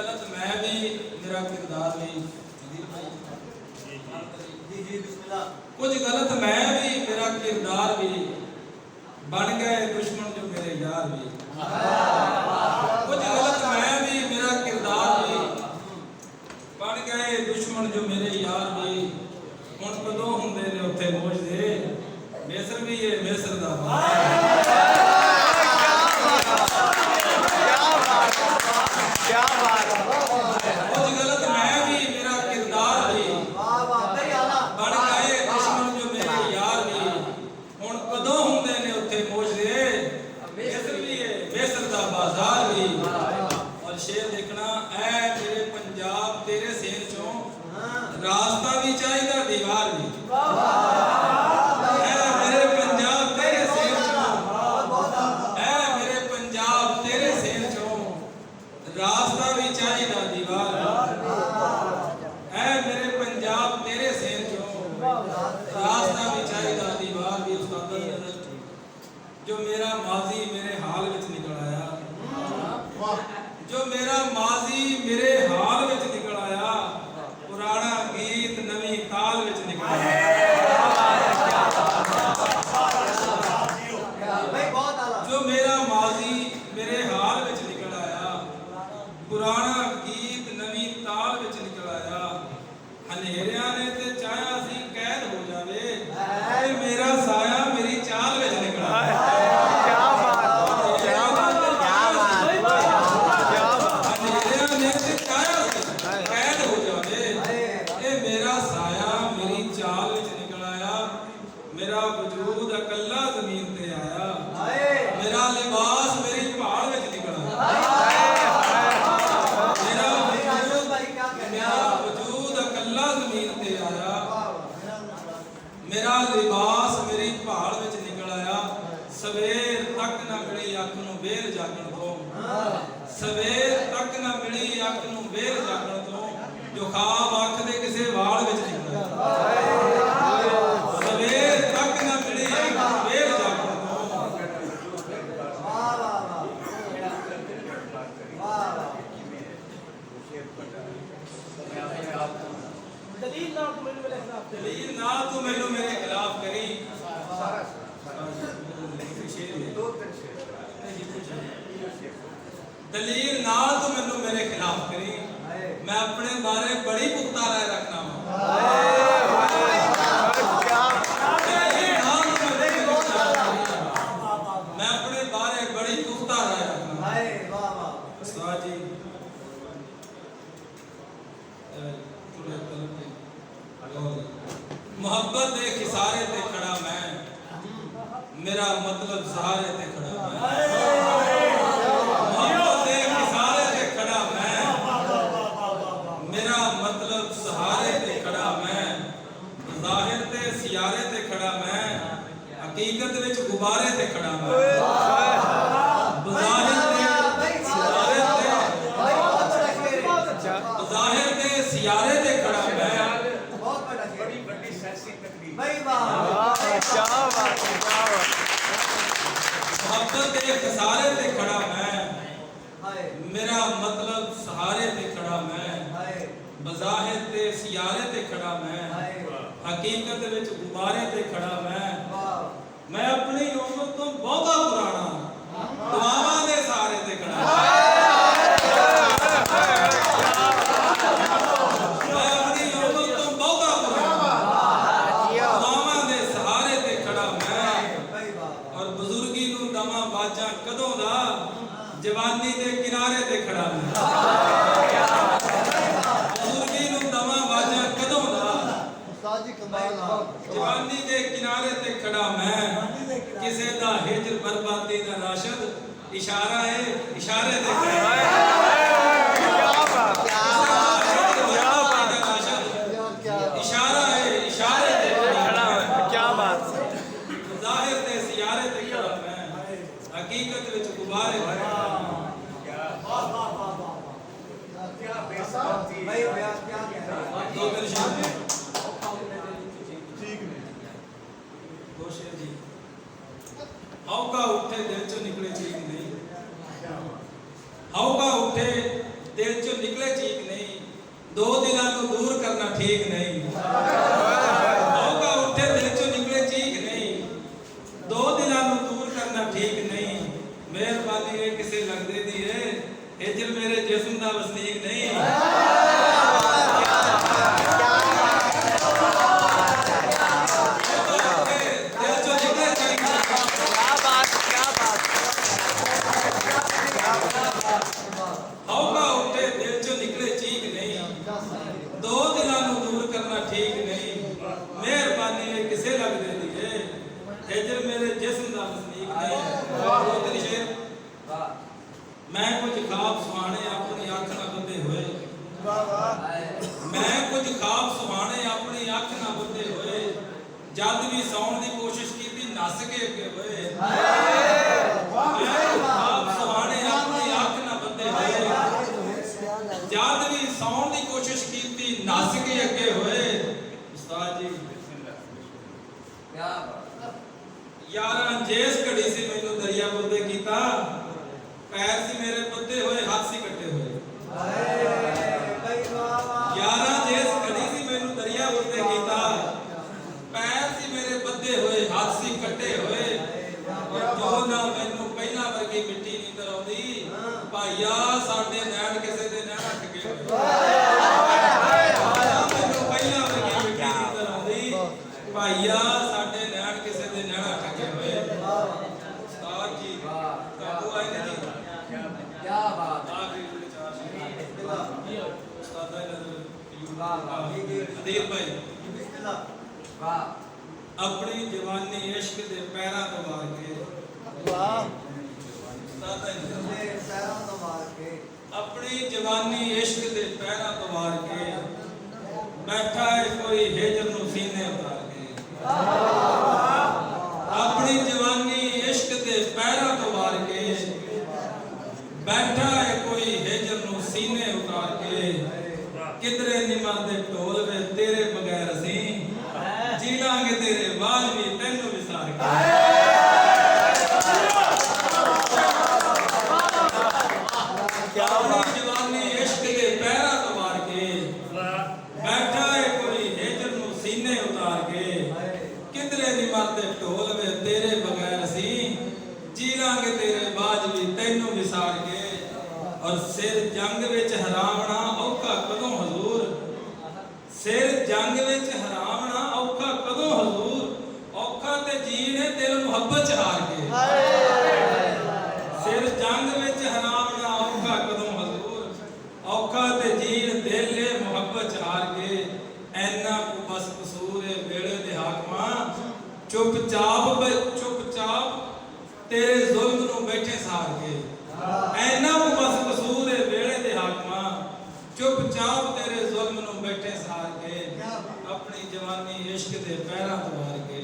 गलत मैं भी मेरा किरदार भी, कुछ गलत मैं भी मेरा किरदार भी, बन गए दुश्मन जो मेरे यार भी। कुछ गलत मैं भी मेरा किरदार भी, बन गए दुश्मन जो मेरे यार भी। हुण कदों हुंदे ने उत्थे मोजदे, मिस्र भी है मिस्र दा कुछ गलत मैं भी मेरा किरदार भी, बन गए दुश्मन जो मेरे यार भी। हुण कदों हुंदे ने उत्थे मोजदे, मिस्र भी है मिस्र दा बाजार भी। और शेर देखना, ऐ मेरे पंजाब तेरे सेन चों रास्ता भी चाहिदा दीवार भी। ऐ मेरे पंजाब तेरे सेन चों, ऐ मेरे पंजाब तेरे सेन चों रास्ता भी चाहिदा दीवार भी। ऐ मेरे पंजाब तेरे सेन चों रास्ता भी चाहिदा दीवार भी। उस्ताद जो मेरा माजी मेरे हाल विच निकल आया, जो मेरा माजी मेरे हाल विच निकल आया, पुराना गीत नवी ताल विच निकल आया। जो मेरा माजी मेरे हाल विच निकल आया, पुराना गीत नवी ताल विच निकल आया। हनेरियां ने ते चाहया सी कैद हो जावे, ते मेरा साया मेरी चाल विच निकल आया। मेरा वजूद अकल्ला जमीन ते आया, मेरा लिबास मेरी पहाड़ विच निकल आया। मेरा वजूद अकल्ला जमीन ते आया, मेरा लिबास मेरी पहाड़ विच निकल आया। सवेर तक ना मिली अख नूं वेल जागण तो, सवेर तक ना मिली अख नूं वेल जागण तो, जो खाब अख दे किसे वाल विच निकल आया। सवेर तक ना मिली अख नूं वेल जागण तो। दलील ना तू मैनू मेरे खिलाफ करी। दलील ना तू मैनू मेरे खिलाफ करी, मैं अपने बारे बड़ी पुख्ता राय रखना वा। मैं अपने बारे बड़ी पुख्ता राय रखना। उस्ताद जी मोहब्बत दे खिसारे ते खड़ा मैं, मेरा मतलब सहारे ते खड़ा मैं। मोहब्बत दे खिसारे ते खड़ा मैं, मेरा मतलब सहारे ते खड़ा मैं। ज़ाहिर ते सियारे ते खड़ा मैं, हकीकत विच गुबारे ते खड़ा मैं। ज़ाहिर ते सियारे ते, ज़ाहिर ते सियारे ते खड़ा मैं। मोहब्बत के खसारे ते खड़ा मैं, मेरा मतलब सहारे ते खड़ा मैं। बज़ाहिर ते सियारे ते खड़ा मैं, हकीकत विच गुबारे ते खड़ा मैं अपनी उम्र तो बहुता पुराना, दुआवां दे सहारे ते खड़ा मैं। कदों दा जवानी दे किनारे ते खड़ा मैं, बुजुर्गी नूं दवां बाजा कदों दा जवानी दे किनारे ते खड़ा मैं। किसे दा हिजर बर्बादी दा राशद इशारा है, इशारे ते खड़ा मैं। इशारा है, इशारे ते खड़ा मैं। क्या बात, ज़ाहिर ते सियारे ते खड़ा मैं, हकीकत विच गुबारे ते खड़ा मैं। क्या बेसाब थी भाई, क्या कह रहा है दो मेरे शेर ठीक ने दो शेर जी। हौका उठे दिल चों निकले चीख नहीं, हौका उठे दिल चों निकले ठीक नहीं होगा उठे दिल चो निकले चीख नहीं दो दिलों को दूर करना ठीक नहीं मेहरबानी है किसे लगदे दी है हिजर मेरे जिस्म दा वसनीक नहीं मैं कुछ ख्वाब सुहाने अपनी अख ना बंधे हुए मैं कुछ ख्वाब सुहाने अपनी अख ना बंधे हुए जद भी सौण की कोशिश की नस के अगे हुए ख्वाब सुहाने अपनी अख ना बंधे हुए जद भी सौण की कोशिश की नस के अगे हुए उस्ताद जी यारा जिस घड़ी से मैनू दरिया बुरदे कीता पैर सी मेरे बद्धे हुए हाथ सी कटे हुए यारा जिस घड़ी सी मैनू दरिया बुरदे कीता पैर सी मेरे बद्धे हुए हाथ सी कटे हुए और जो ना मैनू पहला वर्गी मिट्टी नहीं तरौंदी भाईया साडे नैन किसे दे नैन अट गए मैनू पहला वर्गी मिट्टी नहीं तरौंदी भाईया साडे नैन किसे दे नैन अट गए उस्ताद जी काबू आए नहीं क्या बात आखिरी चार उस्ताद अदील भाई वाह अपनी जवानी इश्क दे पैरां तो मार के वाह उस्ताद पैरां तो मार के अपनी जवानी इश्क दे पैरां तो मार के बैठा है कोई हिजर नु सीने उतार के अपनी जवानी इश्क दे पैरां तो मार के बैठा है कोई हिजर नु सीने उतार के किधरे निमर दे ढोल वे तेरे बगैर असी जी लांगे तेरे बाल भी तैनू विसार के अपनी जवानी इश्क दे पैरां तो मार के बैठा है कोई हिजर नु सीने उतार के किधरे निमर दे ढोल वे तेरे बगैर असी जी लांगे तेरे बाज भी तैनू विसार के और सिर जंग विच हरावना औखा कदों हजूर सिर जंग विच हरावना औखा कदों हजूर औखा ते जीने दिल मुहब्बत च हार के सिर जंग विच हरावना औखा कदों हजूर औखा ते जीन दिल मुहब्बत च हार के ऐना को बस कसूर है वेड़े दे हाकमा चुपचाप तेरे जुल्म नु बैठे सार के ऐना को बस कसूर है वेड़े दे हाकमा चुपचाप तेरे जुल्म नु बैठे सार के अपनी जवानी इश्क दे पैरां तो मार के